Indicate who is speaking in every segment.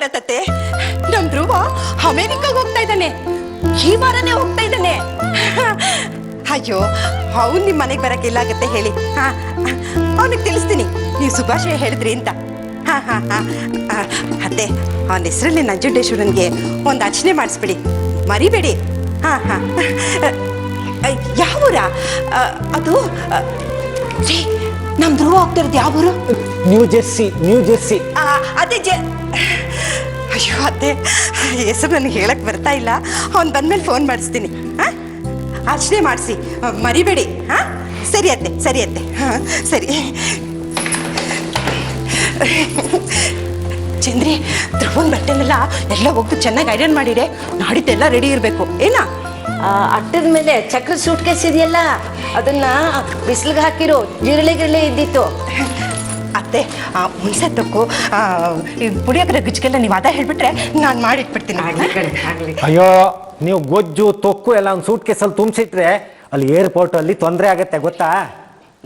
Speaker 1: ಭಾರತತೆ ನಮ್ ಧ್ರುವ ಅಮೆರಿಕಾಗ ಹೋಗ್ತಾ ಇದ್ದಾನೆ. ಈ ವಾರನೇ ಹೋಗ್ತಾ ಇದ್ದಾನೆ. ಅಯ್ಯೋ ಅವ್ನು ನಿಮ್ ಮನೆಗೆ ಬರಕ್ಕೆ ಇಲ್ಲ ಆಗತ್ತೆ ಹೇಳಿ. ಅವನಿಗೆ ತಿಳಿಸ್ತೀನಿ ನೀವು ಶುಭಾಶಯ ಹೇಳಿದ್ರಿ ಅಂತ. ಅತ್ತೆ ಅವನ ಹೆಸರಲ್ಲಿ ನಂಜುಂಡೇಶ್ವರನ್ಗೆ ಒಂದು ಅರ್ಚನೆ ಮಾಡಿಸ್ಬಿಡಿ, ಮರಿಬೇಡಿ. ಯಾವೂರ ಅದು? ನಮ್ ಧ್ರುವ ಹೋಗ್ತಿರೋದು ಯಾವೂರು?
Speaker 2: New Jersey.
Speaker 1: ಅದೇ ಅಯ್ಯೋ ಅತ್ತೆ ಹೆಸರು ನನಗೆ ಹೇಳಕ್ ಬರ್ತಾ ಇಲ್ಲ. ಅವ್ನು ಬಂದ್ಮೇಲೆ ಫೋನ್ ಮಾಡಿಸ್ತೀನಿ. ಅರ್ಚನೆ ಮಾಡಿಸಿ ಮರಿಬೇಡಿ. ಸರಿ ಅತ್ತೆ ಸರಿ. ಚಂದ್ರಿ, ಧ್ರುವನ್ ಬಟ್ಟೆನೆಲ್ಲ ಎಲ್ಲ ಹೋಗ್ತು ಚೆನ್ನಾಗಿ ಐರನ್ ಮಾಡಿಡೆ. ನಾಡಿದ್ದೆಲ್ಲ ರೆಡಿ ಇರಬೇಕು ಏನಾ?
Speaker 3: ಅಟ್ಟದ ಮೇಲೆ ಚಕ್ರ ಸೂಟ್ ಕೇಸ್ ಇದೆಯಲ್ಲ, ಅದನ್ನ ಬಿಸಿಲಿಗೆ ಹಾಕಿರೋ. ಜಿರಳೆ ಇದ್ದಿತ್ತು.
Speaker 1: ಅತ್ತೆ ಹುಣಸೆ ತೊಕ್ಕು ಪುಡಿಯೋಕ್ರೆ ಗುಜ್ಜಿಗೆಲ್ಲ ನೀವು ಅದ ಹೇಳ್ಬಿಟ್ರೆ ನಾನು ಮಾಡಿಟ್ಬಿಡ್ತೀನಿ.
Speaker 2: ಅಯ್ಯೋ, ನೀವು ಗೊಜ್ಜು ತೊಕ್ಕು ಎಲ್ಲ ಒಂದು ಸೂಟ್ ಕೇಸಲ್ಲಿ ತುಂಬಿಸಿಟ್ರೆ ಅಲ್ಲಿ ಏರ್ಪೋರ್ಟ್ ಅಲ್ಲಿ ತೊಂದರೆ ಆಗತ್ತೆ ಗೊತ್ತಾ?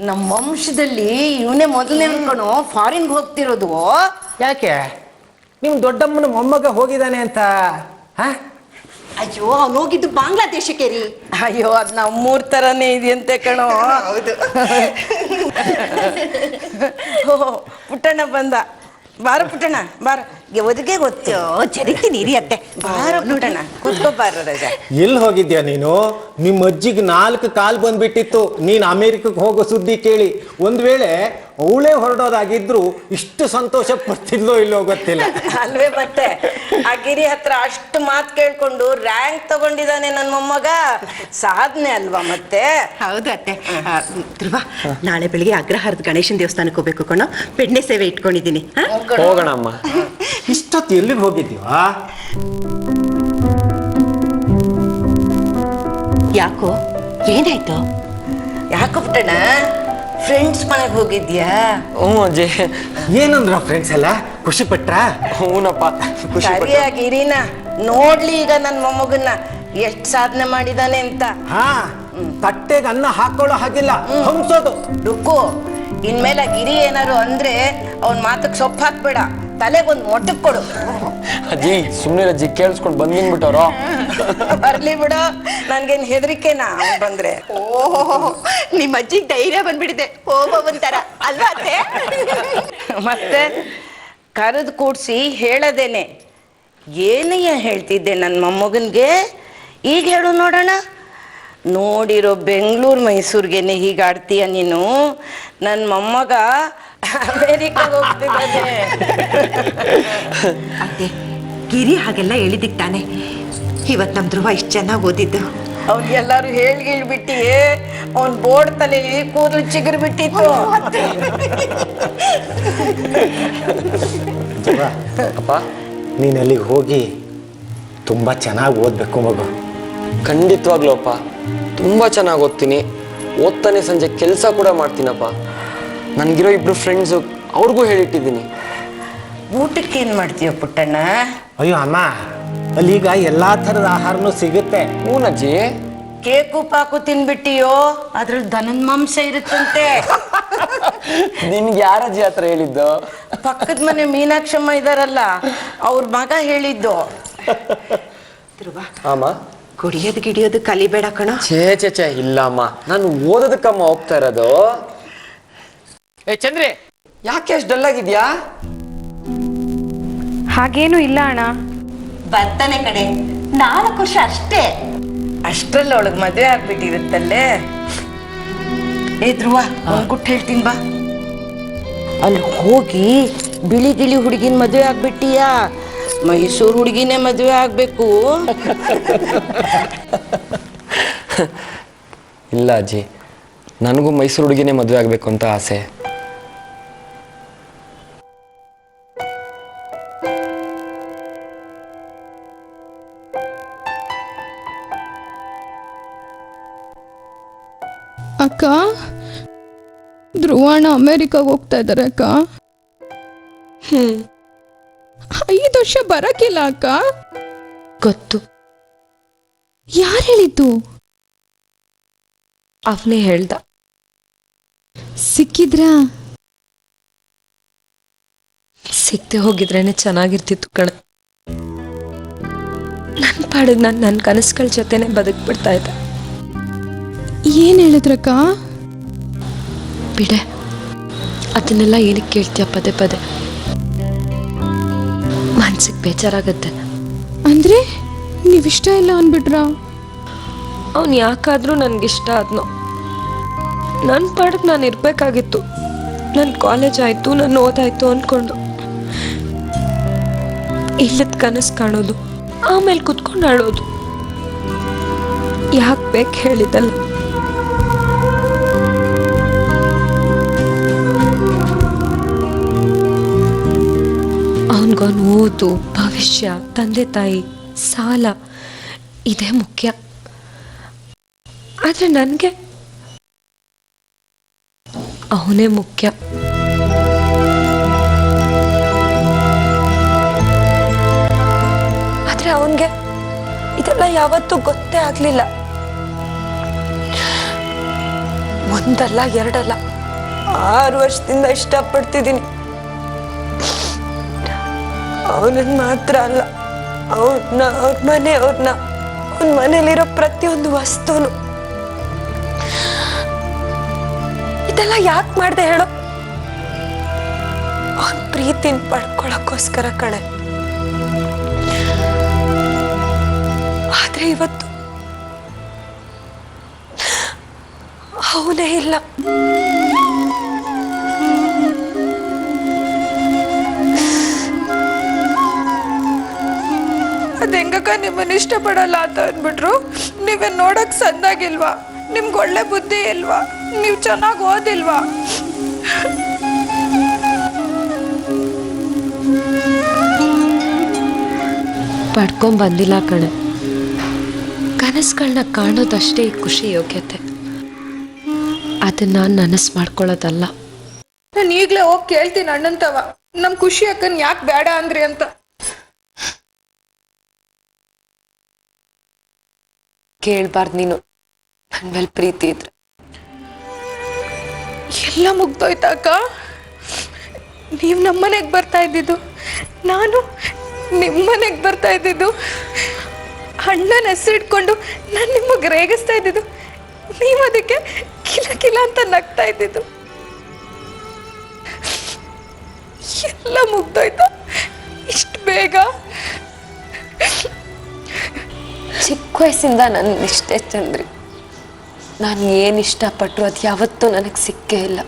Speaker 3: ನಮ್ಮ ವಂಶದಲ್ಲಿ ಇವನೇ ಮೊದಲನೇ ಅನ್ಕೊಂಡು ಫಾರಿನ್ಗೆ ಹೋಗ್ತಿರೋದು.
Speaker 2: ಯಾಕೆ? ನಿಮ್ ದೊಡ್ಡಮ್ಮನ ಮೊಮ್ಮಗ ಹೋಗಿದ್ದಾನೆ ಅಂತ.
Speaker 1: ಅಯ್ಯೋ ಅವ್ನು ಹೋಗಿದ್ದು ಬಾಂಗ್ಲಾದೇಶಕ್ಕೆ ರೀ.
Speaker 3: ಅಯ್ಯೋ ಅದ್ ನಮ್ಮೂರ್ ತರನೇ ಇದೆಯಂತೆ ಕಣೋ.
Speaker 1: ಹೌದು.
Speaker 3: ಪುಟ್ಟಣ್ಣ ಬಂದ. ಬಾರ ಪುಟ್ಟಣ್ಣ ಬಾರ, ಒದಗೆ ಗೊತ್ತು.
Speaker 1: ಜರಿತೀನಿ ಇರಿ ಅತ್ತೆ.
Speaker 3: ಬಾರ ಪುಟ್ಟಣ್ಣ ಕೂತ್ಕೋಬಾರ. ರಜಾ
Speaker 2: ಎಲ್ಲಿ ಹೋಗಿದ್ಯಾ ನೀನು? ನಿಮ್ಮ ಅಜ್ಜಿಗೆ 4 ಕಾಲು ಬಂದ್ಬಿಟ್ಟಿತ್ತು ನೀನ್ ಅಮೆರಿಕಕ್ಕೆ ಹೋಗೋ ಸುದ್ದಿ ಕೇಳಿ. ಒಂದ್ ವೇಳೆ ಅವಳೇ ಹೊರಡೋದಾಗಿದ್ರು ಇಷ್ಟು ಸಂತೋಷ ಪಡ್ತಿದ್ಲೋ ಇಲ್ಲೋ ಗೊತ್ತಿಲ್ಲ.
Speaker 3: ಅಲ್ವೇ ಮತ್ತೆ ಆ ಗಿರಿ ಹತ್ರ ಅಷ್ಟು ಮಾತು ಕೇಳ್ಕೊಂಡು ರ್ಯಾಂಕ್ ತಗೊಂಡಿದ್ದಾನೆ ನನ್ನ ಮೊಮ್ಮಗ. ಸಾಧನೆ ಅಲ್ವಾ ಮತ್ತೆ?
Speaker 1: ಹೌದು ಅತ್ತೆ. ಧ್ರುವ, ನಾಳೆ ಬೆಳಿಗ್ಗೆ ಅಗ್ರಹಾರದ ಗಣೇಶನ ದೇವಸ್ಥಾನಕ್ಕೆ ಹೋಗ್ಬೇಕು ಕಣೋ. ಬೆಣ್ಣೆ ಸೇವೆ ಇಟ್ಕೊಂಡಿದ್ದೀನಿ.
Speaker 2: ಹೋಗೋಣ ಅಮ್ಮ. ಇಷ್ಟೊತ್ತು ಎಲ್ಲಿಗೆ ಹೋಗಿದ್ದೀವಾ?
Speaker 1: ಯಾಕೋ ಏನಾಯ್ತು?
Speaker 3: ಯಾಕೋ ಪುಟ್ಟಣ್ಣ ಫ್ರೆಂಡ್ಸ್ ಮನೆಗೆ ಹೋಗಿದ್ಯಾ?
Speaker 4: ಹ್ಞೂ ಅಜ್ಜಿ.
Speaker 2: ಏನಂದ್ರ ಫ್ರೆಂಡ್ಸ್ ಎಲ್ಲ ಖುಷಿ ಪಟ್ರ?
Speaker 4: ಹೂನಪ್ಪ ಖುಷಿ.
Speaker 3: ಸರಿಯಾಗಿ ಇರೀನ ನೋಡ್ಲಿ ಈಗ ನನ್ನ ಮೊಮ್ಮಗನ್ನ ಎಷ್ಟು ಸಾಧನೆ ಮಾಡಿದಾನೆ ಅಂತ.
Speaker 2: ತಟ್ಟೆಗೆ ಅನ್ನ ಹಾಕೊಳ್ಳೋ ಹಾಗಿಲ್ಲ, ಹಂಸೋದು.
Speaker 3: ರುಕ್ಕು, ಇನ್ಮೇಲೆ ಗಿರಿ ಏನಾರು ಅಂದ್ರೆ ಅವನ್ ಮಾತಕ್ ಸೊಪ್ಪು ಹಾಕ್ಬೇಡ, ತಲೆಗೊಂದು ಮೊಟ್ಟಕ್ ಕೊಡು.
Speaker 4: ಅಜ್ಜಿ ಸುಮ್ಮನೆ ಅಜ್ಜಿ ಕೇಳಿಸ್ಕೊಂಡು ಬಂದ್ಬಿಟ್ಟವ್ರು.
Speaker 3: ಬರ್ಲಿ ಬಿಡು, ನನ್ಗೇನ್ ಹೆದರಿಕೆನಾ ಅವ್ನ್ ಬಂದ್ರೆ?
Speaker 1: ಓಹೋ, ನಿಮ್ಮ ಅಜ್ಜಿಗೆ ಧೈರ್ಯ ಬಂದ್ಬಿಟ್ಟಿದೆ ಹೋಗೋವಂತರ ಅಲ್ವಾ ಅತ್ತೆ?
Speaker 3: ಮತ್ತೆ ಕರೆದು ಕೂಡ್ಸಿ ಹೇಳದೇನೆ ಏನಯ್ಯ ಹೇಳ್ತಿದ್ದೆ ನನ್ನ ಮೊಮ್ಮಗನ್ಗೆ? ಈಗ ಹೇಳು ನೋಡೋಣ. ನೋಡಿರೋ ಬೆಂಗಳೂರು ಮೈಸೂರಿಗೆನೆ ಹೀಗಾಡ್ತೀಯ ನೀನು? ನನ್ನ ಮೊಮ್ಮಗ ಅಮೇರಿಕಾಗ ಹೋಗ್ತಿದ್ದಾನೆ.
Speaker 1: ಅತ್ತೆ, ಗಿರಿ ಹಾಗೆಲ್ಲ ಹೇಳಿದಿಕ್ ತಾನೆ ಇವತ್ತು ನಮ್ಮ ಧ್ರುವ ಇಷ್ಟು ಚೆನ್ನಾಗಿ ಓದಿದ್ದು.
Speaker 3: ಅವ್ರಿಗೆಲ್ಲರೂ ಹೇಳ್ಬಿಟ್ಟಿ ಅವ್ನ್ ಬೋರ್ಡ್ ತಲೆಯಲ್ಲಿ ಕೂದಲು ಚಿಗುರು ಬಿಟ್ಟಿತ್ತು.
Speaker 4: ಅಪ್ಪ,
Speaker 2: ನೀನು ಅಲ್ಲಿಗೆ ಹೋಗಿ ತುಂಬ ಚೆನ್ನಾಗಿ ಓದಬೇಕು ಮಗು.
Speaker 4: ಖಂಡಿತವಾಗ್ಲೂ ಅಪ್ಪ, ತುಂಬ ಚೆನ್ನಾಗಿ ಓದ್ತೀನಿ. ಓದ್ತಾನೆ ಸಂಜೆ ಕೆಲಸ ಕೂಡ ಮಾಡ್ತೀನಪ್ಪ. ನನಗಿರೋ 2 ಫ್ರೆಂಡ್ಸು, ಅವ್ರಿಗೂ ಹೇಳಿಟ್ಟಿದ್ದೀನಿ.
Speaker 3: ಊಟಕ್ಕೆ ಏನ್ ಮಾಡ್ತೀಯ ಪುಟ್ಟಣ್ಣ?
Speaker 2: ಅಯ್ಯೋ ಅಮ್ಮ, ಅಲ್ಲೀಗ ಎಲ್ಲಾ ಥರದ ಆಹಾರನೂ ಸಿಗುತ್ತೆ.
Speaker 4: ಹೂನಜ್ಜಿ.
Speaker 3: ಕೇಕು ಪಾಕು ತಿನ್ಬಿಟ್ಟಿಯೋ? ಅದ್ರಲ್ಲಿ ದನದ ಮಾಂಸ ಇರುತ್ತಂತೆ.
Speaker 4: ನಿನ್ಗೆ ಯಾರಜ್ಜಿ ಹತ್ರ ಹೇಳಿದ್ದು?
Speaker 3: ಪಕ್ಕದ ಮನೆ ಮೀನಾಕ್ಷಮ್ಮ ಇದಾರಲ್ಲ, ಅವ್ರ ಮಗ ಹೇಳಿದ್ದು.
Speaker 1: ಧ್ರುವ,
Speaker 4: ಅಮ್ಮ,
Speaker 1: ಕುಡಿಯೋದು ಗಿಡಿಯೋದು ಕಲಿಬೇಡ ಕಣ.
Speaker 4: ಛೇ ಇಲ್ಲ ಅಮ್ಮ, ನಾನು ಓದೋದಕ್ಕಮ್ಮ ಹೋಗ್ತಾ ಇರೋದು. ಚಂದ್ರಿ, ಯಾಕೆ ಅಷ್ಟು ಡಲ್ ಆಗಿದ್ಯಾ?
Speaker 5: ಹಾಗೇನು ಇಲ್ಲ ಅಣ್ಣ.
Speaker 1: ಬರ್ತಾನೆ ಕಡೆ, 4 ವರ್ಷ ಅಷ್ಟೇ.
Speaker 3: ಅಷ್ಟ್ರಲ್ಲಿ ಅವಳಿಗೆ ಮದುವೆ ಆಗ್ಬಿಟ್ಟಿರುತ್ತಲ್ಲೇ. ಏ ಧ್ರುವ, ಒಂದ್ ಗುಟ್ಟು ಹೇಳ್ತೀನಿ ಬಾ. ಅಲ್ಲಿ ಹೋಗಿ ಬಿಳಿ ಗಿಳಿ ಹುಡುಗಿನ ಮದುವೆ ಆಗ್ಬಿಟ್ಟಿಯಾ? ಮೈಸೂರು ಹುಡುಗಿನೇ ಮದುವೆ ಆಗ್ಬೇಕು.
Speaker 4: ಇಲ್ಲ ಅಜ್ಜಿ, ನನಗೂ ಮೈಸೂರು ಹುಡುಗಿನೇ ಮದುವೆ ಆಗಬೇಕು ಅಂತ ಆಸೆ.
Speaker 5: ಅಕ್ಕ, ಧ್ರುವಣ್ಣ ಅಮೇರಿಕಾಗ ಹೋಗ್ತಾ ಇದ್ದಾರೆ ಅಕ್ಕ. 5 ವರ್ಷ ಬರಕಿಲ್ಲ ಅಕ್ಕ.
Speaker 6: ಗೊತ್ತು.
Speaker 5: ಯಾರು ಹೇಳಿದ್ದು?
Speaker 6: ಅವನೇ ಹೇಳ್ದ.
Speaker 5: ಸಿಕ್ಕಿದ್ರಾ?
Speaker 6: ಸಿಕ್ಕದೆ ಹೋಗಿದ್ರೇನೆ ಚೆನ್ನಾಗಿರ್ತಿತ್ತು ಕಣ. ಪಾಡಿಗೆ ನಾನು ನನ್ನ ಕನಸುಗಳ ಜೊತೆನೆ ಬದುಕ್ಬಿಡ್ತಾ ಇದ್ದೆ.
Speaker 5: ಏನು ಹೇಳಿದ್ರಕ್ಕ?
Speaker 6: ಬಿಡೆ, ಅದನ್ನೆಲ್ಲ ಏನಕ್ಕೆ ಕೇಳ್ತೀಯ ಪದೇ ಪದೇ? ಮನ್ಸಿಗೆ ಬೇಜಾರಾಗತ್ತೆ.
Speaker 5: ಅಂದರೆ ನೀವಿಷ್ಟ ಇಲ್ಲ ಅಂದ್ಬಿಟ್ರಾ?
Speaker 6: ಅವನು ಯಾಕಾದರೂ ನನಗಿಷ್ಟ ಆದ್ನೋ. ನನ್ನ ಪಾಡಿಗೆ ನಾನು ಇರಬೇಕಾಗಿತ್ತು. ನನ್ನ ಕಾಲೇಜ್ ಆಯಿತು, ನಾನು ಓದಾಯ್ತು ಅಂದ್ಕೊಂಡು ಇಲ್ಲದ ಕನಸು ಕಾಣೋದು, ಆಮೇಲೆ ಕುತ್ಕೊಂಡು ಆಡೋದು. ಯಾಕೆ ಬೇಕು ಹೇಳಿದಲ್ಲ? ಅವನಿಗೊಂದು ಓದು, ಭವಿಷ್ಯ, ತಂದೆ ತಾಯಿ, ಸಾಲ ಇದೇ ಮುಖ್ಯ. ಆದರೆ ನನಗೆ ಅವನೇ ಮುಖ್ಯ. ಆದರೆ ಅವನಿಗೆ ಇದೆಲ್ಲ ಯಾವತ್ತೂ ಗೊತ್ತೇ ಆಗಲಿಲ್ಲ. ಒಂದಲ್ಲ ಎರಡಲ್ಲ 6 ವರ್ಷದಿಂದ ಇಷ್ಟಪಡ್ತಿದ್ದೀನಿ. ಅವನನ್ನ ಮಾತ್ರ ಅಲ್ಲ, ಅವ್ರನ್ನ, ಅವ್ರ ಮನೆಯವ್ರನ್ನ, ಅವನ ಮನೇಲಿರೋ ಪ್ರತಿಯೊಂದು ವಸ್ತುನು. ಇದೆಲ್ಲ ಯಾಕೆ ಮಾಡ್ದೆ ಹೇಳೋ? ಅವನ ಪ್ರೀತಿನ ಪಡ್ಕೊಳಕ್ಕೋಸ್ಕರ ಕಣೆ. ಆದ್ರೆ ಇವತ್ತು ಅವನೇ ಇಲ್ಲ.
Speaker 7: ಅದೆಂಗಕ್ಕ ನಿಮ್ಮನ್ನ ಇಷ್ಟಪಡಲ್ಲ ಅಂತ ಅಂದ್ಬಿಟ್ರು? ನೀವೇನ್ ನೋಡಕ್ ಸಂದಾಗಿಲ್ವಾ? ನಿಮ್ಗೆ ಒಳ್ಳೆ ಬುದ್ಧಿ ಇಲ್ವಾ? ನೀವು ಚೆನ್ನಾಗಿ ಓದಿಲ್ವಾ?
Speaker 6: ಪಡ್ಕೊಂಡ್ ಬಂದಿಲ್ಲ ಕಣೆ. ಕನಸುಗಳನ್ನ ಕಾಣೋದಷ್ಟೇ ಈ ಖುಷಿ ಯೋಗ್ಯತೆ, ಅದನ್ನ ನನಸು ಮಾಡ್ಕೊಳ್ಳೋದಲ್ಲ.
Speaker 7: ನಾನು ಈಗಲೇ ಹೋಗಿ ಕೇಳ್ತೀನಿ ಅಣ್ಣಂತವ, ನಮ್ ಖುಷಿ ಅಕ್ಕನ್ ಯಾಕೆ ಬೇಡ ಅಂದ್ರಿ ಅಂತ.
Speaker 6: ಕೇಳ್ಬಾರ್ದು ನೀನು, ನನ್ ಮೇಲೆ ಪ್ರೀತಿ ಇದ್ರೆ.
Speaker 7: ಎಲ್ಲ ಮುಗ್ದೋಯ್ತಾ ಅಕ್ಕ? ನೀವು ನಮ್ಮನೆಗೆ ಬರ್ತಾ ಇದ್ದಿದ್ದು, ನಾನು ನಿಮ್ಮನೆಗೆ ಬರ್ತಾ ಇದ್ದಿದ್ದು, ಅಣ್ಣನ ಹೆಸರಿಟ್ಕೊಂಡು ನಾನು ನಿಮಗೆ ರೇಗಿಸ್ತಾ ಇದ್ದಿದ್ದು, ನೀವು ಅದಕ್ಕೆ ಕಿಲ ಕಿಲ ಅಂತ ನಗ್ತಾ ಇದ್ದಿದ್ದು, ಎಲ್ಲ ಮುಗ್ದೋಯ್ತಾ ಇಷ್ಟು ಬೇಗ?
Speaker 6: ಚಿಕ್ಕ ವಯಸ್ಸಿಂದ ನನ್ನ ಇಷ್ಟೇ ಚಂದ್ರಿ. ನಾನು ಏನು ಇಷ್ಟಪಟ್ಟರು ಅದು ಯಾವತ್ತೂ ನನಗೆ ಸಿಕ್ಕೇ ಇಲ್ಲ.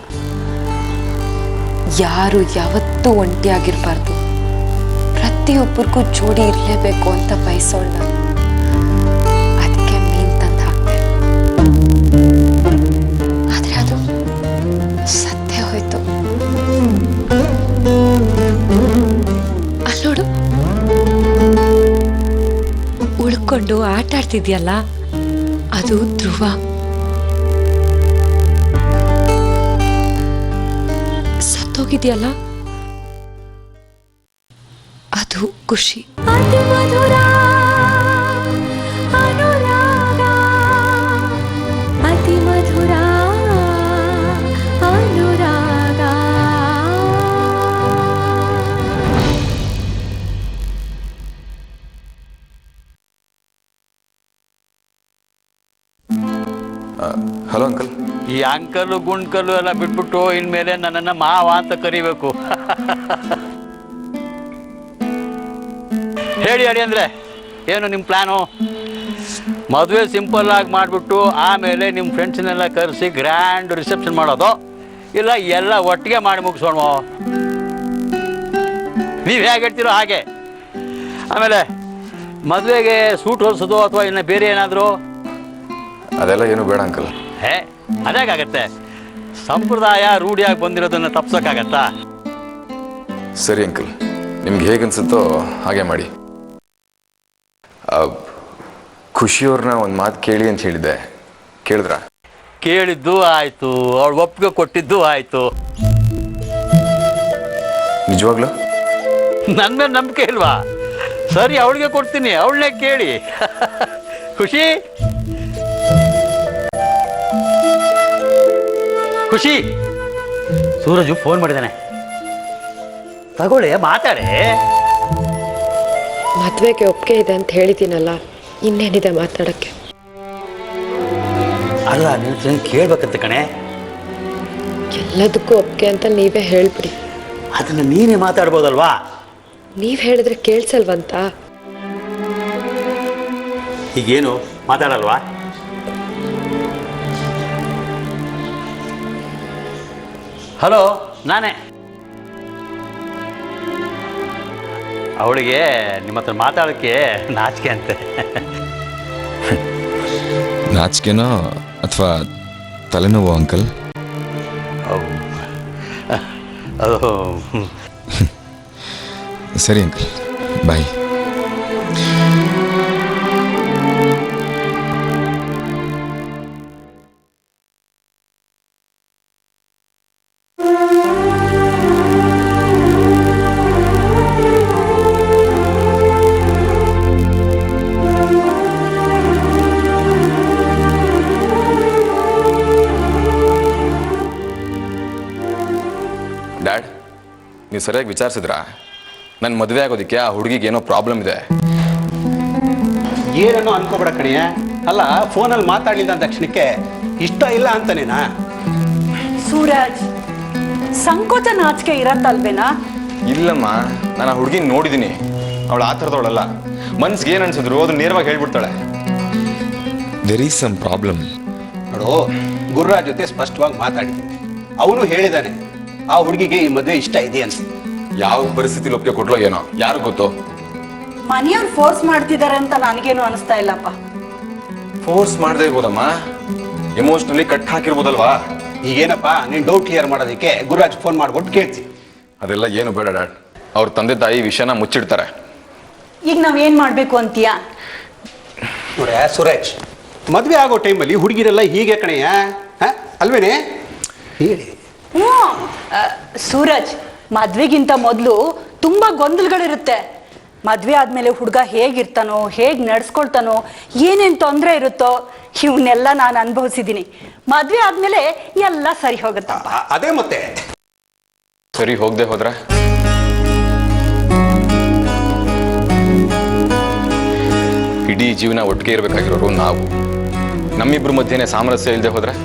Speaker 6: ಯಾರು ಯಾವತ್ತೂ ಒಂಟಿಯಾಗಿರ್ಬಾರ್ದು, ಪ್ರತಿಯೊಬ್ಬರಿಗೂ ಜೋಡಿ ಇರಲೇಬೇಕು ಅಂತ ಬಯಸೋಳು ನಾನು. ಅದಕ್ಕೆ ಮೀನು ತಂದು ಹಾಕ್ತೆ. ಆದರೆ ಅದು ಸತ್ತೇ ಹೋಯ್ತು. ಅಲ್ಲೋಡು, ಉಳ್ಕೊಂಡು ಆಟ ಆಡ್ತಿದ್ಯಲ್ಲ, ಅದು ಧ್ರುವ. ಸತ್ತೋಗಿದ್ಯಲ್ಲ, ಅದು ಖುಷಿ.
Speaker 8: Hello uncle.
Speaker 9: ಈ ಅಂಕಲು ಗುಂಡ್ಕಲ್ಲು ಎಲ್ಲ ಬಿಟ್ಬಿಟ್ಟು ಇನ್ಮೇಲೆ ನನ್ನನ್ನು ಮಾವ ಅಂತ ಕರಿಬೇಕು. ಹೇಳಿ ಹೇಳಿ ಅಂದರೆ ಏನು ನಿಮ್ಮ ಪ್ಲ್ಯಾನು? ಮದುವೆ ಸಿಂಪಲ್ ಆಗಿ ಮಾಡಿಬಿಟ್ಟು ಆಮೇಲೆ ನಿಮ್ಮ ಫ್ರೆಂಡ್ಸ್ನೆಲ್ಲ ಕರೆಸಿ ಗ್ರ್ಯಾಂಡ್ ರಿಸೆಪ್ಷನ್ ಮಾಡೋದು, ಇಲ್ಲ ಎಲ್ಲ ಒಟ್ಟಿಗೆ ಮಾಡಿ ಮುಗಿಸೋಣ? ನೀವು ಹೇಗೆ ಹೇಳ್ತೀರೋ ಹಾಗೆ. ಆಮೇಲೆ ಮದುವೆಗೆ ಸೂಟ್ ಹೊಲಿಸೋದು ಅಥವಾ ಇನ್ನು ಬೇರೆ ಏನಾದರೂ?
Speaker 8: ಅದೆಲ್ಲ ಏನು ಬೇಡ ಅಂಕಲ್.
Speaker 9: ಅದೇಗಾಗತ್ತೆ? ಸಂಪ್ರದಾಯ ರೂಢಿಯಾಗಿ ಬಂದಿರೋದನ್ನು ತಪ್ಸೋಕ್ಕಾಗತ್ತಾ?
Speaker 8: ಸರಿ ಅಂಕಲ್, ನಿಮ್ಗೆ ಹೇಗನ್ಸುತ್ತೋ ಹಾಗೆ ಮಾಡಿ. ಖುಷಿಯವ್ರನ್ನ ಒಂದು ಮಾತು ಕೇಳಿ ಅಂತ ಹೇಳಿದ್ದೆ, ಕೇಳಿದ್ರ?
Speaker 9: ಕೇಳಿದ್ದು ಆಯಿತು, ಅವಳು ಒಪ್ಪಿಗೆ ಕೊಟ್ಟಿದ್ದು ಆಯಿತು.
Speaker 8: ನಿಜವಾಗ್ಲೂ
Speaker 9: ನನ್ನ ಮೇಲೆ ನಂಬಿಕೆ ಇಲ್ವಾ? ಸರಿ, ಅವಳಿಗೆ ಕೊಡ್ತೀನಿ, ಅವಳನ್ನೇ ಕೇಳಿ. ಖುಷಿ ಖುಷಿ, ಸೂರಜು ಫೋನ್ ಮಾಡಿದ್ದಾನೆ, ತಗೊಳ್ಳಿ, ಮಾತಾಡೆ.
Speaker 6: ಮದ್ವೆಗೆ ಒಪ್ಪಿಗೆ ಇದೆ ಅಂತ ಹೇಳಿದ್ದೀನಲ್ಲ, ಇನ್ನೇನಿದೆ ಮಾತಾಡೋಕ್ಕೆ?
Speaker 9: ಅಲ್ಲ ನೀನು ಕೇಳ್ಬೇಕಂತ ಕಣೆ.
Speaker 6: ಎಲ್ಲದಕ್ಕೂ ಒಪ್ಪಿಗೆ ಅಂತ ನೀವೇ ಹೇಳ್ಬಿಡಿ.
Speaker 9: ಅದನ್ನು ನೀನೇ ಮಾತಾಡ್ಬೋದಲ್ವಾ?
Speaker 6: ನೀವು ಹೇಳಿದ್ರೆ ಕೇಳಿಸಲ್ವಂತ?
Speaker 9: ಈಗೇನು ಮಾತಾಡಲ್ವಾ? ಹಲೋ, ನಾನೇ. ಅವಳಿಗೆ ನಿಮ್ಮ ಹತ್ರ ಮಾತಾಡೋಕ್ಕೆ ನಾಚಿಕೆ ಅಂತೆ.
Speaker 8: ನಾಚಿಕೆನೋ ಅಥವಾ ತಲೆನೋವು ಅಂಕಲ್?
Speaker 9: ಅದು
Speaker 8: ಸರಿ ಅಂಕಲ್, ಬಾಯ್. ಡ್ಯಾಡ್, ನೀವು ಸರಿಯಾಗಿ ವಿಚಾರಿಸಿದ್ರಾ? ನನ್ನ ಮದುವೆ ಆಗೋದಕ್ಕೆ ಆ ಹುಡುಗಿಗೆ ಏನೋ ಪ್ರಾಬ್ಲಮ್ ಇದೆ.
Speaker 10: ಏನನ್ನೋ ಅನ್ಕೋಬೇಡ ಕಣಿಯ. ಅಲ್ಲ, ಫೋನಲ್ಲಿ ಮಾತಾಡಲಿಲ್ಲ ಅಂದ ತಕ್ಷಣಕ್ಕೆ ಇಷ್ಟ ಇಲ್ಲ ಅಂತಾನೇನಾ?
Speaker 1: ಸೂರಜ್, ಸಂಕೋಚ ನಾಚಿಕೆ ಇರತ್ತಲ್ವೇನಾ?
Speaker 8: ಇಲ್ಲಮ್ಮ, ನಾನು ಆ ಹುಡುಗಿನ ನೋಡಿದ್ದೀನಿ. ಅವಳು ಆ ಥರದವಳಲ್ಲ. ಮನ್ಸಿಗೆ ಏನು ಅನ್ಸಿದ್ರು ಅದನ್ನ ನೇರವಾಗಿ ಹೇಳ್ಬಿಡ್ತಾಳೆ. There is some problem.
Speaker 10: ನೋಡು, ಗುರುರಾಜ್ ಜೊತೆ ಸ್ಪಷ್ಟವಾಗಿ ಮಾತಾಡಿದ್ದೀನಿ. ಅವನು ಹೇಳಿದಾನೆ ಆ ಹುಡುಗಿಗೆ ಈ ಮದುವೆ ಇಷ್ಟ ಇದೆ ಅಂತ.
Speaker 8: ಯಾವ ಪರಿಸ್ಥಿತಿಲಿ ಒಪ್ಪಿಗೆ ಕೊಡ್ಲೋ ಏನೋ, ಯಾರು ಗೊತ್ತು.
Speaker 1: ಮನೆಯವ್ರು ಫೋರ್ಸ್ ಮಾಡ್ತಿದ್ದಾರೆ ಅಂತ ನನಗೇನು ಅನಿಸ್ತಾ ಇಲ್ಲಪ್ಪ.
Speaker 8: ಫೋರ್ಸ್ ಮಾಡದೇ ಇರ್ಬೋದಮ್ಮ, ಎಮೋಷನಲಿ ಕಟ್ ಹಾಕಿರ್ಬೋದಲ್ವಾ?
Speaker 10: ಈಗೇನಪ್ಪ, ನೀನು ಡೌಟ್ ಕ್ಲಿಯರ್ ಮಾಡೋದಕ್ಕೆ ಗುರುರಾಜ್ ಫೋನ್ ಮಾಡ್ಬಿಟ್ಟು ಕೇಳ್ತಿ.
Speaker 8: ಅದೆಲ್ಲ ಏನು ಬೇಡ ಡ್ಯಾಡ್. ಅವ್ರ ತಂದೆ ತಾಯಿ ವಿಷಯನ ಮುಚ್ಚಿಡ್ತಾರೆ.
Speaker 1: ಈಗ ನಾವೇನ್ ಮಾಡ್ಬೇಕು ಅಂತೀಯ?
Speaker 10: ನೋಡ ಸುರೇಶ್, ಮದುವೆ ಆಗೋ ಟೈಮಲ್ಲಿ ಹುಡುಗಿರೆಲ್ಲ ಹೀಗೆ ಕಣೆಯ, ಅಲ್ವೇನೆ? ಹೇಳಿ.
Speaker 1: ಸೂರಜ್, ಮದ್ವೆಗಿಂತ ಮೊದಲು ತುಂಬಾ ಗೊಂದಲಗಳಿರುತ್ತೆ. ಮದ್ವೆ ಆದ್ಮೇಲೆ ಹುಡುಗ ಹೇಗಿರ್ತಾನೋ, ಹೇಗ್ ನಡ್ಸ್ಕೊಳ್ತಾನೋ, ಏನೇನ್ ತೊಂದರೆ ಇರುತ್ತೋ ಇವನ್ನೆಲ್ಲ ನಾನು ಅನುಭವಿಸಿದ್ದೀನಿ. ಮದ್ವೆ ಆದ್ಮೇಲೆ ಎಲ್ಲ ಸರಿ ಹೋಗುತ್ತಪ್ಪ.
Speaker 10: ಅದೇ ಮತ್ತೆ.
Speaker 8: ಸರಿ ಹೋಗದೆ ಹೋದ್ರೆ ಇಡೀ ಜೀವನ ಒಟ್ಟಿಗೆ ಇರಬೇಕಾಗಿರೋರು ನಾವು. ನಮ್ಮಿಬ್ರ ಮಧ್ಯೆನೆ ಸಾಮರಸ್ಯ ಇಲ್ಲದೆ ಹೋದ್ರೆ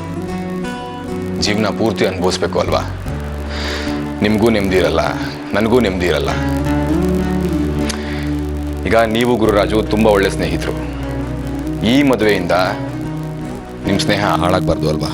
Speaker 8: ಜೀವನ ಪೂರ್ತಿ ಅನುಭವಿಸ್ಬೇಕು ಅಲ್ವಾ? ನಿಮಗೂ ನೆಮ್ಮದಿ ಇರಲ್ಲ, ನನಗೂ ನೆಮ್ಮದಿ ಇರಲ್ಲ. ಈಗ ನೀವು ಗುರುರಾಜು ತುಂಬ ಒಳ್ಳೆ ಸ್ನೇಹಿತರು. ಈ ಮದುವೆಯಿಂದ ನಿಮ್ಮ ಸ್ನೇಹ ಹಾಳಾಗಬಾರ್ದು ಅಲ್ವಾ?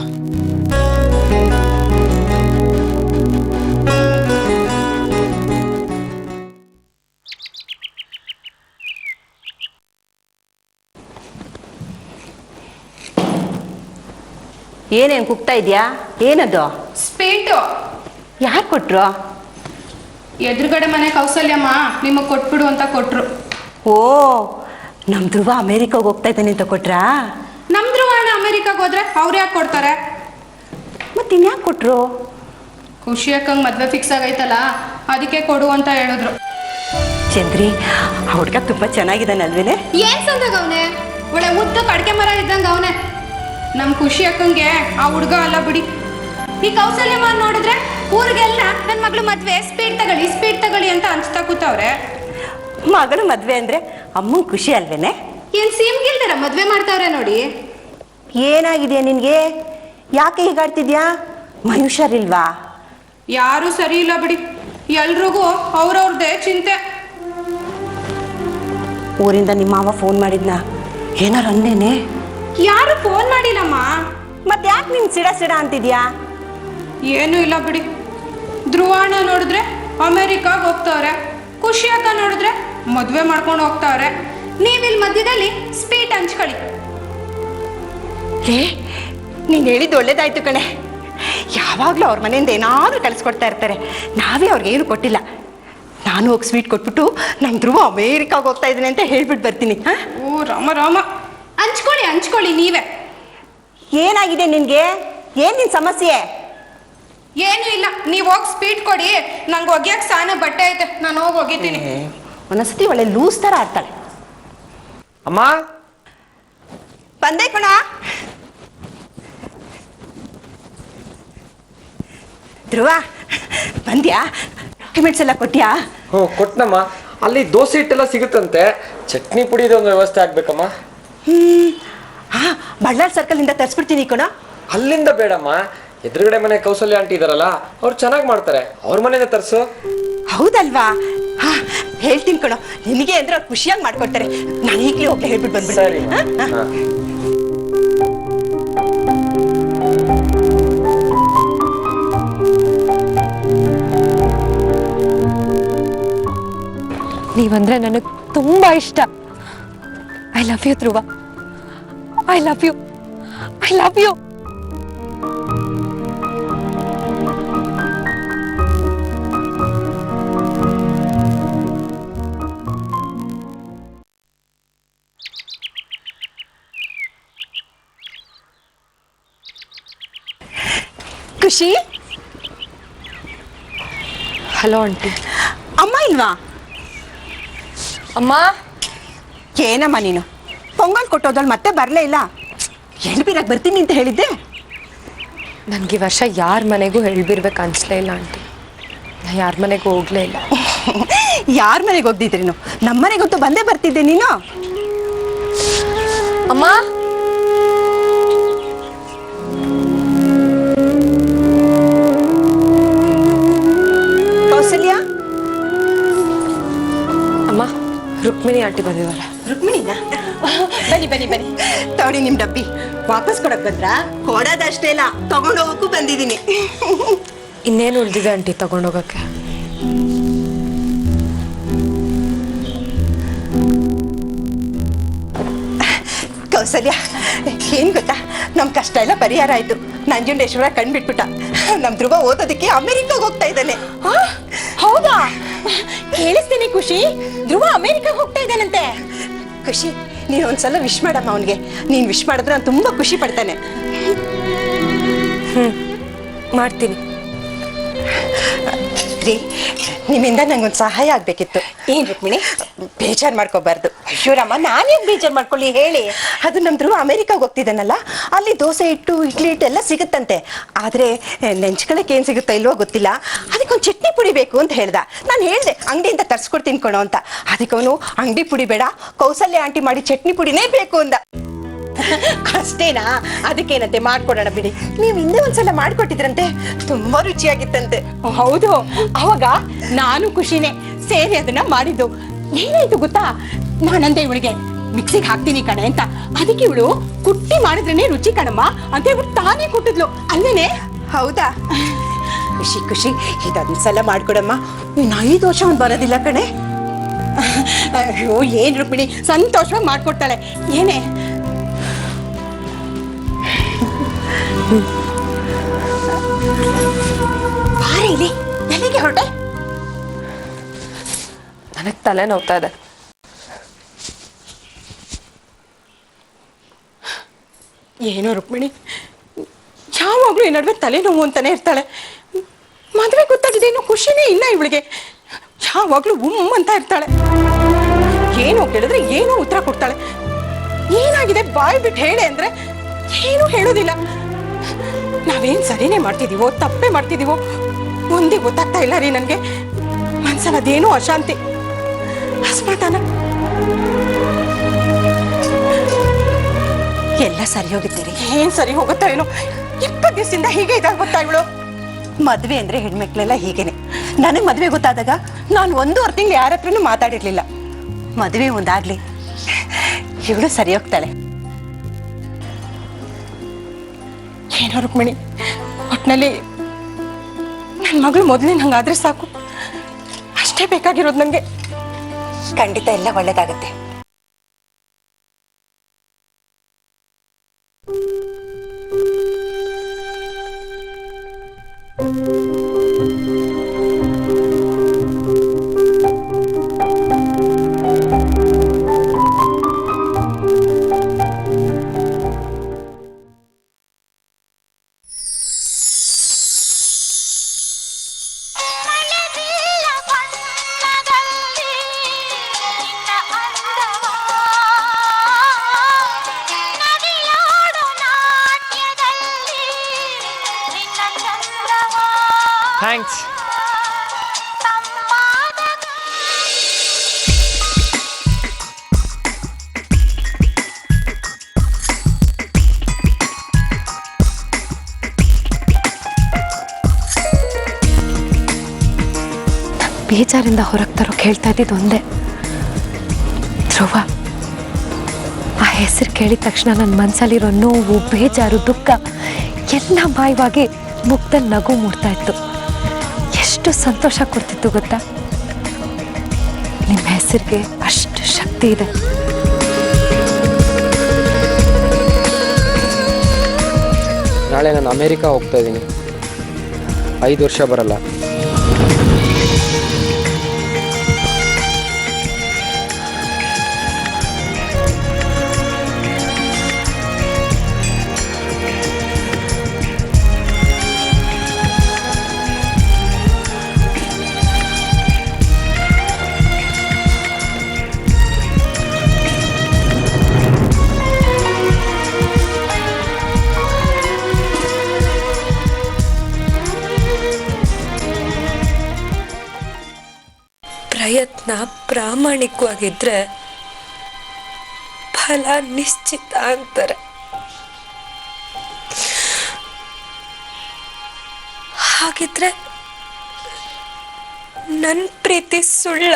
Speaker 3: ಏನೇನು ಕುಗ್ತಾ ಇದೆಯಾ? ಏನದು?
Speaker 7: ಸ್ಪೀಟು.
Speaker 3: ಯಾರು ಕೊಟ್ರು?
Speaker 7: ಎದುರುಗಡೆ ಮನೆ ಕೌಸಲ್ಯಮ್ಮ ನಿಮಗೆ ಕೊಟ್ಬಿಡು ಅಂತ ಕೊಟ್ರು.
Speaker 3: ಓ, ನಮ್ ಧ್ರುವ ಅಮೇರಿಕಾಗೆ ಹೋಗ್ತಾ ಇದ್ದಾನೆ ಅಂತ ಕೊಟ್ರಾ?
Speaker 7: ನಮ್ ಧ್ರುವ ಅಮೆರಿಕಾಗೆ ಹೋದ್ರೆ ಅವ್ರು ಯಾಕೆ ಕೊಡ್ತಾರೆ?
Speaker 3: ಮತ್ತೆ ಇನ್ಯಾಕೆ ಕೊಟ್ರು?
Speaker 7: ಖುಷಿ ಅಕ್ಕಂಗೆ ಮದ್ವೆ ಫಿಕ್ಸ್ ಆಗೈತಲ್ಲ, ಅದಕ್ಕೆ ಕೊಡು ಅಂತ ಹೇಳಿದ್ರು.
Speaker 3: ಚಂದ್ರಿ, ಆ ಹುಡ್ಗ ತುಂಬಾ ಚೆನ್ನಾಗಿದ್ದಾನೆ ಅಲ್ವೇನೆ?
Speaker 7: ಏನ್ ಸಂದಾಗ ಅವನೇ? ಒಳ್ಳೆ ಉದ್ದ ಕಡ್ಕೆ ಮರ ಇದ್ದಂಗ ಅವನೇ. ನಮ್ ಖುಷಿ ಅಕ್ಕಂಗೆ ಆ ಹುಡ್ಗ ಅಲ್ಲ ಬಿಡಿ. ಈ ಕೌಸಲ್ಯಮ್ಮ ನೋಡಿದ್ರೆ ಊರಿಗೆಲ್ಲ ನನ್ನ ಮಗಳು ಮದ್ವೆ ಸ್ಪೀಡ್ ತಗೊಳ್ಳಿ ಅಂತ ಹಂಚ್ತಾ ಕೂತವ್ರೆ.
Speaker 3: ಮಗಳು ಮದ್ವೆ ಅಂದ್ರೆ ಅಮ್ಮಂಗ್ ಖುಷಿ ಅಲ್ವೇನೆ?
Speaker 7: ಏನ್ ಸೀಮ್ಗಿಲ್ದಾರ ಮದ್ವೆ ಮಾಡ್ತಾವ್ರೆ ನೋಡಿ.
Speaker 3: ಏನಾಗಿದೆ ನಿನ್ಗೆ? ಯಾಕೆ ಹೀಗಾಡ್ತಿದ್ಯಾ? ಮನುಷ್ಯರಿಲ್ವಾ?
Speaker 7: ಯಾರು ಸರಿ ಇಲ್ಲ ಬಿಡಿ. ಎಲ್ರಿಗೂ ಅವ್ರವ್ರದ್ದೇ ಚಿಂತೆ.
Speaker 3: ಊರಿಂದ ನಿಮ್ಮ ಮಾವ ಫೋನ್ ಮಾಡಿದ್ನ? ಏನಾರು ಅಂದೇನೆ?
Speaker 7: ಯಾರು ಫೋನ್ ಮಾಡಿಲ್ಲಮ್ಮ.
Speaker 3: ಮತ್ತೆ ಯಾಕೆ ನೀನ್ ಸಿಡ ಅಂತಿದ್ಯಾ?
Speaker 7: ಏನೂ ಇಲ್ಲ ಬಿಡಿ. ಧ್ರುವಣ್ಣ ನೋಡಿದ್ರೆ ಅಮೆರಿಕಾಗ್ ಹೋಗ್ತಾವ್ರೆ, ಖುಷಿ ಅಕ್ಕ ನೋಡಿದ್ರೆ ಮದ್ವೆ ಮಾಡ್ಕೊಂಡು ಹೋಗ್ತಾವ್ರೆ. ನೀವಿಲ್ಲಿ ಮಧ್ಯದಲ್ಲಿ ಸ್ಪೀಟ್ ಹಂಚ್ಕೊಳ್ಳಿ.
Speaker 1: ನೀನು ಹೇಳಿದ್ದು ಒಳ್ಳೇದಾಯ್ತು ಕಣೆ. ಯಾವಾಗಲೂ ಅವ್ರ ಮನೆಯಿಂದ ಏನಾದರೂ ಕಳಿಸ್ಕೊಡ್ತಾ ಇರ್ತಾರೆ. ನಾವೇ ಅವ್ರಿಗೇನು ಕೊಟ್ಟಿಲ್ಲ. ನಾನು ಹೋಗಿ ಸ್ವೀಟ್ ಕೊಟ್ಬಿಟ್ಟು ನಮ್ಮ ಧ್ರುವ ಅಮೇರಿಕಾಗೆ ಹೋಗ್ತಾ ಇದ್ದೀನಿ ಅಂತ ಹೇಳ್ಬಿಟ್ಟು ಬರ್ತೀನಿ.
Speaker 7: ಓ ರಾಮ, ಹಂಚ್ಕೊಳ್ಳಿ ನೀವೇ.
Speaker 3: ಏನಾಗಿದೆ ನಿನ್ಗೆ? ಏನ್ ನಿನ್ ಸಮಸ್ಯೆ?
Speaker 7: ಏನೂ ಇಲ್ಲ, ನೀವು ಹೋಗಿ ಸ್ಪೀಡ್ ಕೊಡಿ. ನಂಗೆ ಒಗ್ಯಕ್ಕೆ ಸಾನ ಬಟ್ಟೆ ಐತೆ, ನಾನು ಹೋಗಿ ಒಗಿತೀನಿ.
Speaker 3: ಒಂದೊಂದ್ಸತಿ ಒಳ್ಳೆ ಲೂಸ್ ತರ ಆಡ್ತಾಳೆ.
Speaker 4: ಅಮ್ಮ
Speaker 1: ಬಂದೆ ಕಣ. ಧ್ರುವ, ಬಂದ್ಯಾ? ಡಾಕ್ಯುಮೆಂಟ್ಸ್ ಎಲ್ಲ ಕೊಟ್ಯಾ?
Speaker 4: ಹ್ಞೂ ಕೊಟ್ನಮ್ಮ. ಅಲ್ಲಿ ದೋಸೆ ಹಿಟ್ಟೆಲ್ಲ ಸಿಗುತ್ತಂತೆ, ಚಟ್ನಿ ಪುಡಿದ ಒಂದು ವ್ಯವಸ್ಥೆ ಆಗ್ಬೇಕಮ್ಮ.
Speaker 1: ಹಾ ಬಳ್ಳಾರ್ ಸರ್ಕಲ್ ಇಂದ ತರಿಸ್ಬಿಡ್ತೀನಿ ಕಣ.
Speaker 4: ಅಲ್ಲಿಂದ ಬೇಡಮ್ಮ, ಎದುರುಗಡೆ ಮನೆ ಕೌಸಲ್ಯ ಆಂಟಿ ಇದಾರಲ್ಲ, ಅವ್ರು ಚೆನ್ನಾಗಿ ಮಾಡ್ತಾರೆ, ಅವ್ರ ಮನೆಯಿಂದ ತರಿಸು.
Speaker 1: ಹೌದಲ್ವಾ? ಹಾ ಹೇಳ್ತೀನಿ ಕಣೋ, ನಿನಗೆ ಅಂದ್ರೆ ಅವ್ರು ಖುಷಿಯಾಗಿ ಮಾಡ್ಕೊಡ್ತಾರೆ. ನಾನು ಈಗಲೇ ಒಬ್ಬಳೆ ಹೇಳ್ಬಿಟ್ಟು
Speaker 4: ಸರಿ.
Speaker 1: ಬಂದ್ಬಿಡ್ತೀನಿ.
Speaker 6: ನೀವಂದ್ರೆ ನನಗೆ ತುಂಬ ಇಷ್ಟ. I love you Dhruva, I love you, I love you.
Speaker 1: ಖುಷಿ,
Speaker 6: ಹಲೋ ಆಂಟಿ.
Speaker 1: ಅಮ್ಮ ಇಲ್ವಾ?
Speaker 6: ಅಮ್ಮ,
Speaker 1: ಏನಮ್ಮ ನೀನು ಪೊಂಗಲ್ ಕೊಟ್ಟೋದಳು ಮತ್ತೆ ಬರಲೇ ಇಲ್ಲ. ಎಳ್ಬೀರಾಗಿ ಬರ್ತೀನಿ ಅಂತ ಹೇಳಿದ್ದೆ.
Speaker 6: ನನಗೆ ಈ ವರ್ಷ ಯಾರ ಮನೆಗೂ ಹೇಳ್ಬಿರ್ಬೇಕು ಅನಿಸ್ಲೇ ಇಲ್ಲ ಆಂಟಿ. ನಾ ಯಾರ ಮನೆಗೂ ಹೋಗ್ಲೇ ಇಲ್ಲ.
Speaker 1: ಯಾರ ಮನೆಗೆ ಹೋಗ್ದಿದ್ರೇನು, ನಮ್ಮ ಮನೆಗಂತೂ ಬಂದೇ ಬರ್ತಿದ್ದೆ ನೀನು.
Speaker 6: ಅಮ್ಮ,
Speaker 1: ಕೌಸಲ್ಯ,
Speaker 6: ಅಮ್ಮ, ರುಕ್ಮಿಣಿ ಆಂಟಿ ಬಂದಿದ್ದಾರೆ.
Speaker 1: ರುಕ್ಮಿಣಿನ? ಬನ್ನಿ ಬನ್ನಿ ಬನ್ನಿ, ತಗೊಳ್ಳಿ ನಿಮ್ ಡಬ್ಬಿ. ವಾಪಸ್ ಕೊಡಕ್ ಬಂದ್ರಾ? ಕೊಡೋದಷ್ಟೇ ಇಲ್ಲ, ತಗೊಂಡೋಗಕ್ಕೂ ಬಂದಿದ್ದೀನಿ.
Speaker 6: ಇನ್ನೇನು ಉಳಿದಿದೆ ಆಂಟಿ ತಗೊಂಡೋಗಕ್ಕೆ?
Speaker 1: ಕೌಸಲ್ಯ, ಏನ್ ಗೊತ್ತಾ, ನಮ್ ಕಷ್ಟ ಎಲ್ಲ ಪರಿಹಾರ ಆಯ್ತು. ನಂಜುಂಡೇಶ್ವರ ಕಣ್ಬಿಟ್ಬಿಟ್ಟ. ನಮ್ ಧ್ರುವ ಓದೋದಕ್ಕೆ ಅಮೆರಿಕಾಗ್ ಹೋಗ್ತಾ ಇದ್ದಾನೆ. ಹೌದಾ? ಕೇಳಿಸ್ತೀನಿ ಖುಷಿ, ಧ್ರುವ ಅಮೆರಿಕಾಗ್ ಹೋಗ್ತಾ ಇದ್ದಾನಂತೆ. ಖುಷಿ, ನೀನ್ ಒಂದ್ಸಲ ವಿಶ್ ಮಾಡಮ್ಮ ಅವನ್ಗೆ. ನೀನ್ ವಿಶ್ ಮಾಡಿದ್ರೆ ನಾನು ತುಂಬಾ ಖುಷಿ ಪಡ್ತಾನೆ.
Speaker 6: ಮಾಡ್ತೀನಿ.
Speaker 1: ರೀ, ನಿಮ್ಮಿಂದ ನಂಗೊಂದು ಸಹಾಯ ಆಗ್ಬೇಕಿತ್ತು. ಏನ್ ರುಕ್ಮಿಣಿ? ಬೇಜಾರು ಮಾಡ್ಕೋಬಾರ್ದು. ಅಯ್ಯೋರಮ್ಮ, ನಾನೇನು ಬೇಜಾರು ಮಾಡ್ಕೊಳ್ಳಿ ಹೇಳಿ. ಅದು ನಮ್ಮ ಧ್ರುವ ಅಮೆರಿಕಾಗೆ ಹೋಗ್ತಿದ್ದಾನಲ್ಲ, ಅಲ್ಲಿ ದೋಸೆ ಹಿಟ್ಟು, ಇಡ್ಲಿ ಹಿಟ್ಟು ಎಲ್ಲ ಸಿಗುತ್ತಂತೆ. ಆದರೆ ನೆಂಚ್ಕೊಳಕ್ಕೆ ಏನು ಸಿಗುತ್ತೋ ಇಲ್ವೋ ಗೊತ್ತಿಲ್ಲ. ಅದಕ್ಕೊಂದು ಚಟ್ನಿ ಪುಡಿ ಬೇಕು ಅಂತ ಹೇಳ್ದ. ನಾನು ಹೇಳಿದೆ ಅಂಗಡಿಯಿಂದ ತರಿಸ್ಕೊಡ್ತೀನಿ ಕೊಡೋ ಅಂತ. ಅದಕ್ಕೆ ಅವನು ಅಂಗಡಿ ಪುಡಿ ಬೇಡ, ಕೌಸಲ್ಯ ಆಂಟಿ ಮಾಡಿ ಚಟ್ನಿ ಪುಡಿನೇ ಬೇಕು ಅಂದ. ಅಷ್ಟೇನಾ? ಅದಕ್ಕೇನಂತೆ, ಮಾಡ್ಕೊಡೋಣ ಬಿಡಿ. ನೀವು ಹಿಂದೆ ಒಂದ್ಸಲ ಮಾಡ್ಕೊಟ್ಟಿದ್ರಂತೆ, ತುಂಬಾ ರುಚಿಯಾಗಿತ್ತಂತೆ. ಹೌದು, ಅವಾಗ ನಾನು ಖುಷಿನೇ ಸೇರಿ ಅದನ್ನ ಮಾಡಿದ್ದು. ಏನಾಯ್ತು ಗೊತ್ತಾ, ನಾನಂದೆ ಇವಳಿಗೆ ಮಿಕ್ಸಿಗೆ ಹಾಕ್ತೀನಿ ಕಣೆ ಅಂತ. ಅದಕ್ಕೆ ಇವಳು ಕುಟ್ಟಿ ಮಾಡಿದ್ರೇನೆ ರುಚಿ ಕಣಮ್ಮ ಅಂತ ಹೇಳ್ಬಿಟ್ಟು ತಾನೇ ಕುಟ್ಟಿದ್ಲು. ಅಲ್ಲೇನೆ? ಹೌದಾ? ಖುಷಿ ಖುಷಿ, ಇದೊಂದ್ಸಲ ಮಾಡ್ಕೊಡಮ್ಮ. ಇನ್ನು 5 ವರ್ಷ ಒಂದು ಬರೋದಿಲ್ಲ ಕಣೆ. ಅಯ್ಯೋ ಏನ್ ರುಕ್ಮಿಣಿ, ಸಂತೋಷವಾಗಿ ಮಾಡ್ಕೊಡ್ತಾಳೆ. ಏನೇ ಬಾರಿ, ಎಲ್ಲಿಗೆ ಹೊರಟೆ?
Speaker 6: ನನಗೆ ತಲೆ ನೋವ್ತಾ ಇದೆ.
Speaker 1: ಏನೋ ರುಕ್ಮಿಣಿ, ಯಾವಾಗ್ಲೂ ಈ ನಡುವೆ ತಲೆನೋವು ಅಂತಾನೆ ಇರ್ತಾಳೆ. ಮದುವೆ ಗೊತ್ತಾಗಿದ್ದೇನು ಖುಷಿನೇ ಇಲ್ಲ ಇವಳಿಗೆ. ಯಾವಾಗ್ಲೂ ಅಂತ ಇರ್ತಾಳೆ. ಏನೋ ಕೇಳಿದ್ರೆ ಏನೋ ಉತ್ತರ ಕೊಡ್ತಾಳೆ. ಏನಾಗಿದೆ ಬಾಯ್ ಬಿಟ್ಟು ಹೇಳೆ ಅಂದ್ರೆ ಏನೂ ಹೇಳೋದಿಲ್ಲ. ನಾವೇನ್ ಸರಿನೇ ಮಾಡ್ತಿದೀವೋ ತಪ್ಪೇ ಮಾಡ್ತಿದೀವೋ ಒಂದೇ ಗೊತ್ತಾಗ್ತಾ ಇಲ್ಲ ರೀ ನನ್ಗೆ. ಮನ್ಸಲ್ಲಿ ಅದೇನೋ ಅಶಾಂತಿ, ಅಸಮಾಧಾನ. ಎಲ್ಲ ಸರಿ ಹೋಗುತ್ತೀರಿ? ಏನ್ ಸರಿ ಹೋಗುತ್ತಾ ಏನೋ. 20 ದಿವಸದಿಂದ ಹೀಗೆ ಇದಾಗ ಗೊತ್ತಾ ಇವಳು. ಮದ್ವೆ ಅಂದ್ರೆ ಹೆಣ್ಮಕ್ಳೆಲ್ಲ ಹೀಗೇನೆ. ನನಗೆ ಮದ್ವೆ ಗೊತ್ತಾದಾಗ ನಾನು 1.5 ತಿಂಗಳು ಯಾರ ಹತ್ರನೂ ಮಾತಾಡಿರ್ಲಿಲ್ಲ. ಮದ್ವೆ ಒಂದಾಗ್ಲಿ, ಇವಳು ಸರಿ ಹೋಗ್ತಾಳೆ. ಏನೋ ರುಕ್ಮಿಣಿ, ಒಟ್ನಲ್ಲಿ ನನ್ನ ಮಗಳು ಮೊದಲಿನ ಹಂಗಾದ್ರೆ ಸಾಕು, ಅಷ್ಟೇ ಬೇಕಾಗಿರೋದು ನಂಗೆ. ಖಂಡಿತ ಎಲ್ಲ ಒಳ್ಳೇದಾಗತ್ತೆ.
Speaker 4: ಥ್ಯಾಂಕ್ಸ್.
Speaker 7: ಬೇಜಾರಿಂದ ಹೊರಗೆ ತರೋಕೆ ಹೇಳ್ತಾ ಇದ್ದಿದ್ದು ಒಂದೇ, ಧ್ರುವ ಆ ಹೆಸರು ಕೇಳಿದ ತಕ್ಷಣ ನನ್ನ ಮನಸ್ಸಲ್ಲಿರೋ ನೋವು, ಬೇಜಾರು, ದುಃಖ ಎಲ್ಲ ಮಾಯವಾಗಿ ಮುಖದಲ್ಲಿ ನಗು ಮೂಡ್ತಾ ಇತ್ತು. ಎಷ್ಟು ಸಂತೋಷ ಕೊಡ್ತಿತ್ತು ಗೊತ್ತಾ? ನಿಮ್ಮ ಹೆಸರಿಗೆ ಅಷ್ಟು ಶಕ್ತಿ ಇದೆ.
Speaker 4: ನಾಳೆ ನಾನು ಅಮೇರಿಕಾ ಹೋಗ್ತಾ ಇದ್ದೀನಿ. 5 ವರ್ಷ ಬರಲ್ಲ.
Speaker 6: ಪ್ರಯತ್ನ ಪ್ರಾಮಾಣಿಕವಾಗಿದ್ರೆ ಫಲ ನಿಶ್ಚಿತ ಅಂತಾರೆ. ಹಾಗಿದ್ರೆ ನನ್ನ ಪ್ರೀತಿ ಸುಳ್ಳ?